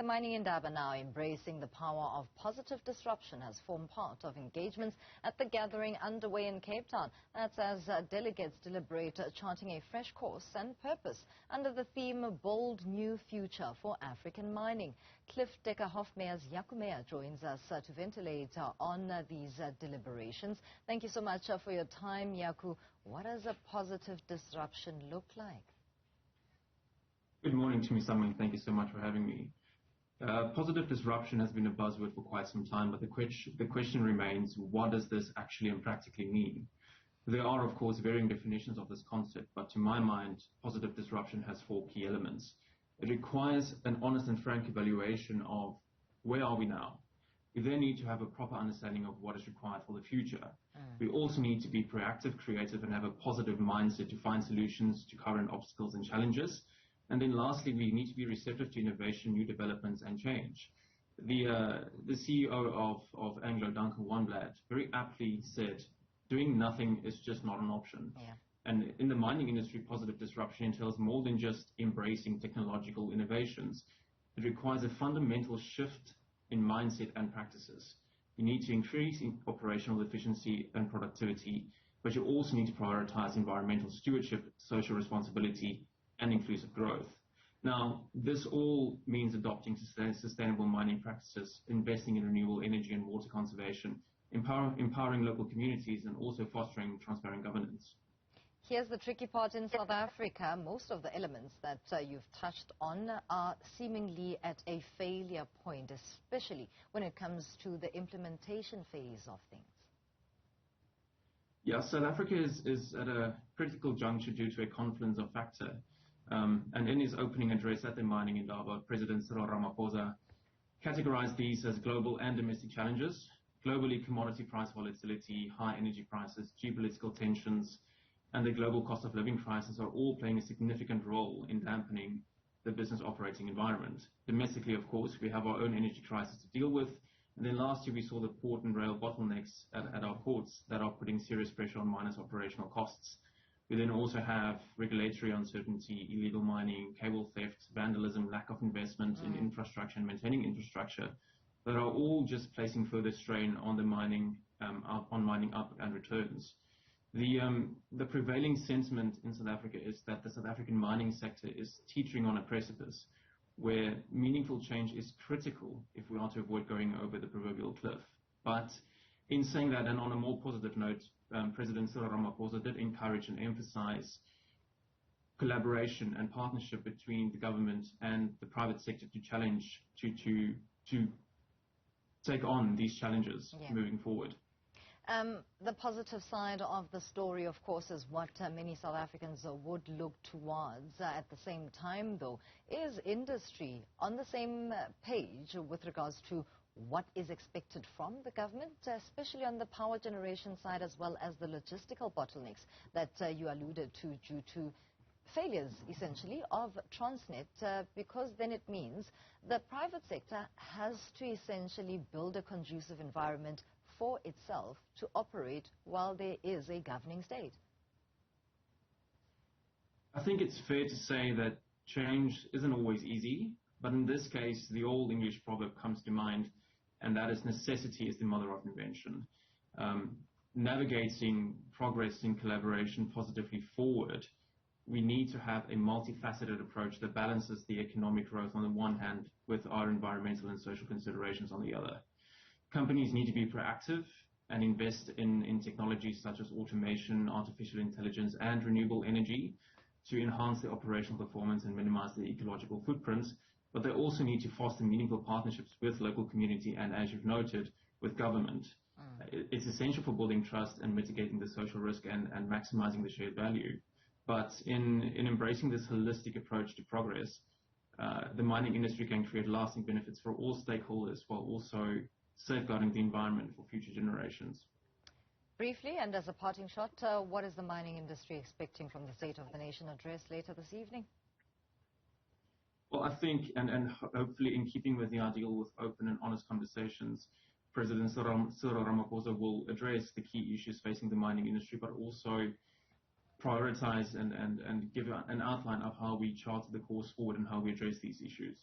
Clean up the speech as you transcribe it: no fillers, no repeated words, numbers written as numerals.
The Mining Indaba, now embracing the power of positive disruption, has formed part of engagements at the gathering underway in Cape Town. That's as delegates deliberate charting a fresh course and purpose under the theme Bold New Future for African Mining. Cliffe Dekker Hofmeyr's Jaco Meyer joins us to ventilate on these deliberations. Thank you so much for your time, Jaco. What does a positive disruption look like? Good morning, Tumisang. Thank you so much for having me. Positive disruption has been a buzzword for quite some time, but the question remains, what does this actually and practically mean? There are, of course, varying definitions of this concept, but to my mind, positive disruption has four key elements. It requires an honest and frank evaluation of where are we now. We then need to have a proper understanding of what is required for the future. We also need to be proactive, creative, and have a positive mindset to find solutions to current obstacles and challenges. And then lastly, we need to be receptive to innovation, new developments, and change. The CEO of Anglo, Duncan Wanblad, very aptly said, doing nothing is just not an option. Yeah. And in the mining industry, positive disruption entails more than just embracing technological innovations. It requires a fundamental shift in mindset and practices. You need to increase operational efficiency and productivity, but you also need to prioritize environmental stewardship, social responsibility, and inclusive growth. Now, this all means adopting sustainable mining practices, investing in renewable energy and water conservation, empowering local communities, and also fostering transparent governance. Here's the tricky part in South Africa. Most of the elements that you've touched on are seemingly at a failure point, especially when it comes to the implementation phase of things. Yeah, South Africa is at a critical juncture due to a confluence of factors. And in his opening address at the Mining Indaba, President Cyril Ramaphosa categorized these as global and domestic challenges. Globally, commodity price volatility, high energy prices, geopolitical tensions, and the global cost of living crisis are all playing a significant role in dampening the business operating environment. Domestically, of course, we have our own energy crisis to deal with. And then last year, we saw the port and rail bottlenecks at our ports that are putting serious pressure on miners' operational costs. We then also have regulatory uncertainty, illegal mining, cable theft, vandalism, lack of investment in infrastructure and maintaining infrastructure that are all just placing further strain on the mining up and returns. The prevailing sentiment in South Africa is that the South African mining sector is teetering on a precipice where meaningful change is critical if we are to avoid going over the proverbial cliff. But in saying that, and on a more positive note, President Cyril Ramaphosa did encourage and emphasize collaboration and partnership between the government and the private sector to take on these challenges moving forward. The positive side of the story, of course, is what many South Africans would look towards. At the same time, though, is industry on the same page with regards to what is expected from the government, especially on the power generation side, as well as the logistical bottlenecks that you alluded to due to failures, essentially, of Transnet, because then it means the private sector has to essentially build a conducive environment for itself to operate while there is a governing state. I think it's fair to say that change isn't always easy, but in this case, the old English proverb comes to mind, and that is necessity is the mother of invention. Navigating progress in collaboration positively forward, we need to have a multifaceted approach that balances the economic growth on the one hand with our environmental and social considerations on the other. Companies need to be proactive and invest in technologies such as automation, artificial intelligence, and renewable energy to enhance their operational performance and minimize the ecological footprints. But they also need to foster meaningful partnerships with local community and, as you've noted, with government. It's essential for building trust and mitigating the social risk and maximizing the shared value. But in embracing this holistic approach to progress, the mining industry can create lasting benefits for all stakeholders while also safeguarding the environment for future generations. Briefly, and as a parting shot, what is the mining industry expecting from the State of the Nation address later this evening? Well, I think, and hopefully in keeping with the ideal with open and honest conversations, President Cyril Ramaphosa will address the key issues facing the mining industry, but also prioritize and give an outline of how we chart the course forward and how we address these issues.